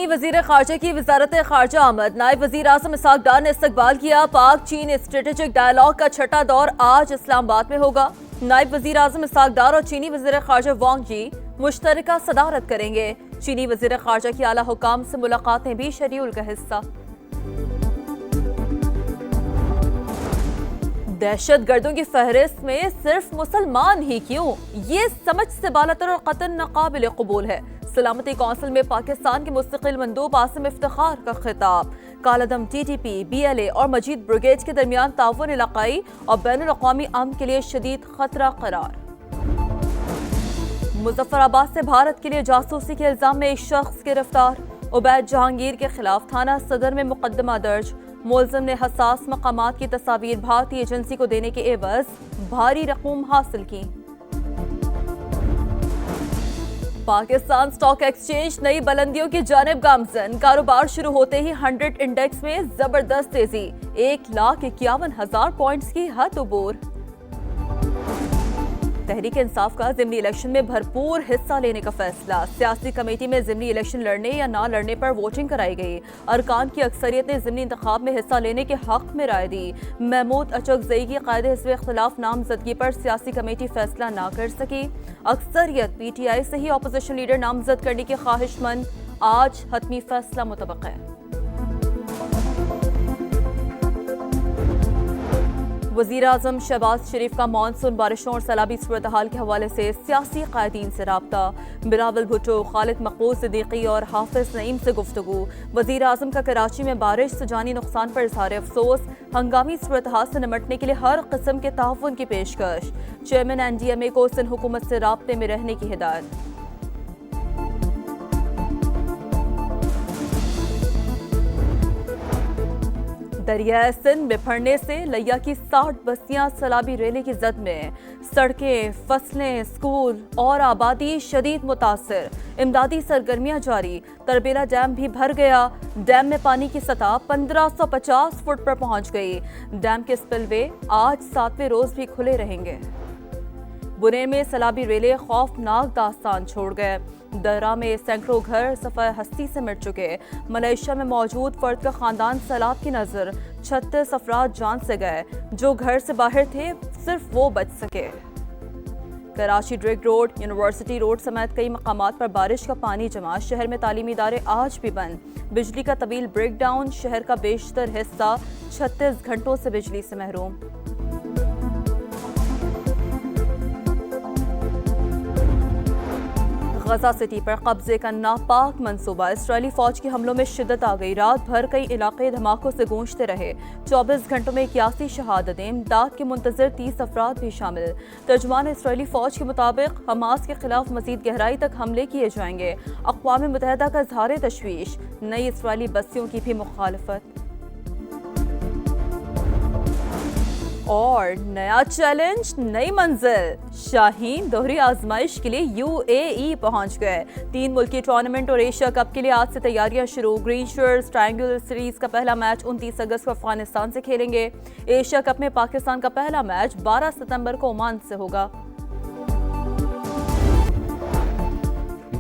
چینی وزیر خارجہ کی وزارت خارجہ آمد. نائب وزیر اعظم اسحاق ڈار نے استقبال کیا. پاک چین اسٹریٹجک ڈائیلاگ کا چھٹا دور آج اسلام آباد میں ہوگا. نائب وزیر اعظم اسحاق ڈار اور چینی وزیر خارجہ وانگ جی مشترکہ صدارت کریں گے. چینی وزیر خارجہ کی اعلیٰ حکام سے ملاقاتیں بھی شیڈول کا حصہ. دہشت گردوں کی فہرست میں صرف مسلمان ہی کیوں؟ یہ سمجھ سے بالاتر اور قطعاً ناقابل قبول ہے. سلامتی کونسل میں پاکستان کے مستقل مندوب عاصم افتخار کا خطاب. کالعدم T T P, B L A اور مجید بریگیڈ کے درمیان تعاون علاقائی اور بین الاقوامی امن کے لیے شدید خطرہ قرار. مظفر آباد سے بھارت کے لیے جاسوسی کے الزام میں ایک شخص گرفتار. عبید جہانگیر کے خلاف تھانہ صدر میں مقدمہ درج. ملزم نے حساس مقامات کی تصاویر بھارتی ایجنسی کو دینے کے عوض بھاری رقوم حاصل کی. پاکستان سٹاک ایکسچینج نئی بلندیوں کی جانب گامزن. کاروبار شروع ہوتے ہی 100 انڈیکس میں زبردست تیزی. 1,51,000 پوائنٹس کی حد عبور. تحریک انصاف کا ضمنی الیکشن میں بھرپور حصہ لینے کا فیصلہ. سیاسی کمیٹی میں ضمنی الیکشن لڑنے یا نہ لڑنے پر ووٹنگ کرائی گئی. ارکان کی اکثریت نے ضمنی انتخاب میں حصہ لینے کے حق میں رائے دی. محمود اچکزئی کی قائد حزب اختلاف نامزدگی پر سیاسی کمیٹی فیصلہ نہ کر سکی. اکثریت پی ٹی آئی سے ہی اپوزیشن لیڈر نامزد کرنے کی خواہش مند. آج حتمی فیصلہ متوقع ہے. وزیر اعظم شہباز شریف کا مانسون بارشوں اور سیلابی صورتحال کے حوالے سے سیاسی قائدین سے رابطہ. بلاول بھٹو، خالد مقبول صدیقی اور حافظ نعیم سے گفتگو. وزیر اعظم کا کراچی میں بارش سے جانی نقصان پر اظہار افسوس. ہنگامی صورتحال سے نمٹنے کے لیے ہر قسم کے تعاون کی پیشکش. چیئرمین این ڈی ایم اے کو سندھ حکومت سے رابطے میں رہنے کی ہدایت. دریائے سندھ بپھرنے سے لیا کی 60 بستیاں سیلابی ریلے کی زد میں. سڑکیں، فصلیں، اسکول اور آبادی شدید متاثر. امدادی سرگرمیاں جاری. تربیلا ڈیم بھی بھر گیا. ڈیم میں پانی کی سطح 1550 فٹ پر پہنچ گئی. ڈیم کے سپل وے آج 7ویں روز بھی کھلے رہیں گے. بنے میں سیلابی ریلے خوفناک داستان چھوڑ گئے. درہ میں سینکڑوں گھر صفحہ ہستی سے مٹ چکے. ملائیشیا میں موجود فرد کا خاندان سیلاب کی نظر. 36 افراد جان سے گئے. جو گھر سے باہر تھے صرف وہ بچ سکے. Karachi drug road, university road سمیت کئی مقامات پر بارش کا پانی جمع. شہر میں تعلیمی ادارے آج بھی بند. بجلی کا طویل بریک ڈاؤن. شہر کا بیشتر حصہ 36 گھنٹوں سے بجلی سے محروم. غزہ سٹی پر قبضے کا ناپاک منصوبہ. اسرائیلی فوج کے حملوں میں شدت آ گئی. رات بھر کئی علاقے دھماکوں سے گونجتے رہے. 24 گھنٹوں میں 81 شہادتیں. امداد کے منتظر 30 افراد بھی شامل. ترجمان اسرائیلی فوج کے مطابق حماس کے خلاف مزید گہرائی تک حملے کیے جائیں گے. اقوام متحدہ کا اظہار تشویش. نئی اسرائیلی بستیوں کی بھی مخالفت. اور نیا چیلنج، نئی منزل. شاہین دوہری آزمائش کے لیے یو اے ای پہنچ گئے. 3 ملکی ٹورنامنٹ اور ایشیا کپ کے لیے آج سے تیاریاں شروع. گرین شرٹس ٹرائنگل سیریز کا پہلا میچ 29 اگست کو افغانستان سے کھیلیں گے. ایشیا کپ میں پاکستان کا پہلا میچ 12 ستمبر کو عمان سے ہوگا.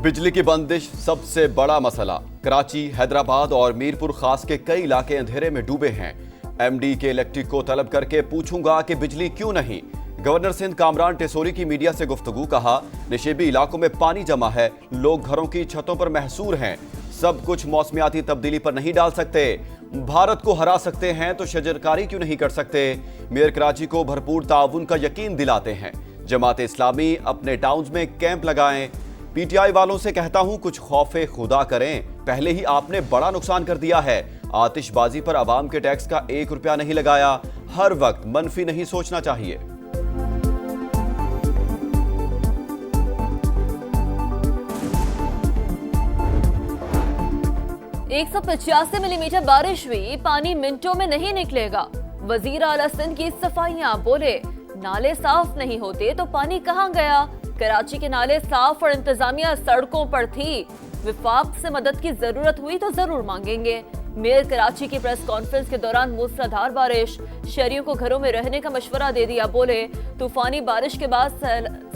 بجلی کی بندش سب سے بڑا مسئلہ. کراچی، حیدرآباد اور میرپور خاص کے کئی علاقے اندھیرے میں ڈوبے ہیں. ایم ڈی کے الیکٹرک کو طلب کر کے پوچھوں گا کہ بجلی کیوں نہیں. گورنر سندھ کامران ٹیسوری کی میڈیا سے گفتگو. کہا نشیبی علاقوں میں پانی جمع ہے. لوگ گھروں کی چھتوں پر محصور ہیں. سب کچھ موسمیاتی تبدیلی پر نہیں ڈال سکتے. بھارت کو ہرا سکتے ہیں تو شجرکاری کیوں نہیں کر سکتے. میئر کراچی کو بھرپور تعاون کا یقین دلاتے ہیں. جماعت اسلامی اپنے ٹاؤنز میں کیمپ لگائیں. پی ٹی آئی والوں سے کہتا ہوں کچھ خوف خدا کریں. پہلے ہی آپ نے بڑا نقصان کر دیا ہے. آتش بازی پر عوام کے ٹیکس کا 1 روپیہ نہیں لگایا. ہر وقت منفی نہیں سوچنا چاہیے. 185 ملی میٹر بارش ہوئی. پانی منٹوں میں نہیں نکلے گا. وزیر اعلیٰ سندھ کی صفائیاں. بولے نالے صاف نہیں ہوتے تو پانی کہاں گیا. کراچی کے نالے صاف اور انتظامیہ سڑکوں پر تھی. وفاق سے مدد کی ضرورت ہوئی تو ضرور مانگیں گے. میئر کراچی کی پریس کانفرنس کے دوران موسلادھار بارش. شہریوں کو گھروں میں رہنے کا مشورہ دے دیا. بولے طوفانی بارش کے بعد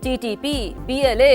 TTP, BLA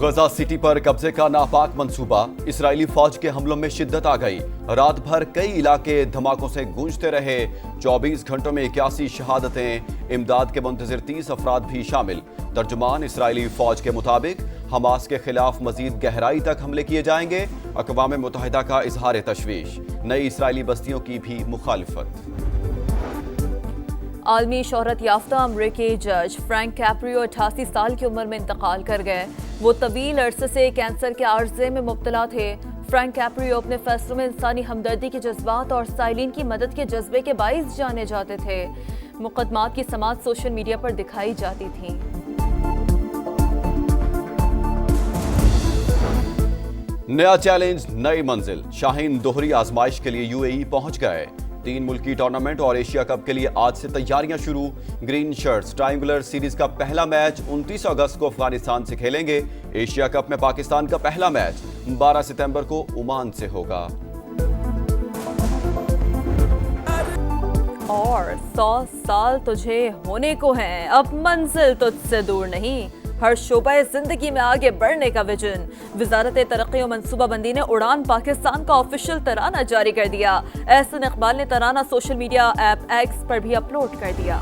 غزہ سٹی پر قبضے کا ناپاک منصوبہ، اسرائیلی فوج کے حملوں میں شدت آ گئی، رات بھر کئی علاقے دھماکوں سے گونجتے رہے، 24 گھنٹوں میں 81 شہادتیں، امداد کے منتظر 30 افراد بھی شامل۔ ترجمان اسرائیلی فوج کے مطابق حماس کے خلاف مزید گہرائی تک حملے کیے جائیں گے، اقوام متحدہ کا اظہار تشویش، نئی اسرائیلی بستیوں کی بھی مخالفت۔ عالمی شہرت یافتہ امریکی جج فرینک کیپریو 88 سال کی عمر میں انتقال کر گئے۔ وہ طویل عرصے سے کینسر کے عارضے میں مبتلا تھے۔ فرینک کیپریو اپنے فیصلوں میں انسانی ہمدردی کے جذبات اور سائلین کی مدد کے جذبے کے باعث جانے جاتے تھے۔ مقدمات کی سماعت سوشل میڈیا پر دکھائی جاتی تھیں۔ نیا چیلنج، نئی منزل، شاہین دوہری آزمائش کے لیے UAE پہنچ گئے۔ 3 ملکی ٹورنامنٹ اور ایشیا کپ کے لیے آج سے تیاریاں شروع۔ گرین شرٹس ٹرائنگولر سیریز کا پہلا میچ 29 اگست کو افغانستان سے کھیلیں گے۔ ایشیا کپ میں پاکستان کا پہلا میچ 12 ستمبر کو عمان سے ہوگا۔ اور 100 سال تجھے ہونے کو ہیں، اب منزل تجھ سے دور نہیں، ہر شعبہ زندگی میں آگے بڑھنے کا ویژن۔ وزارت ترقی و منصوبہ بندی نے اڑان پاکستان کا آفیشیل ترانہ جاری کر دیا۔ احسن اقبال نے ترانہ سوشل میڈیا ایپ ایکس پر بھی اپلوڈ کر دیا۔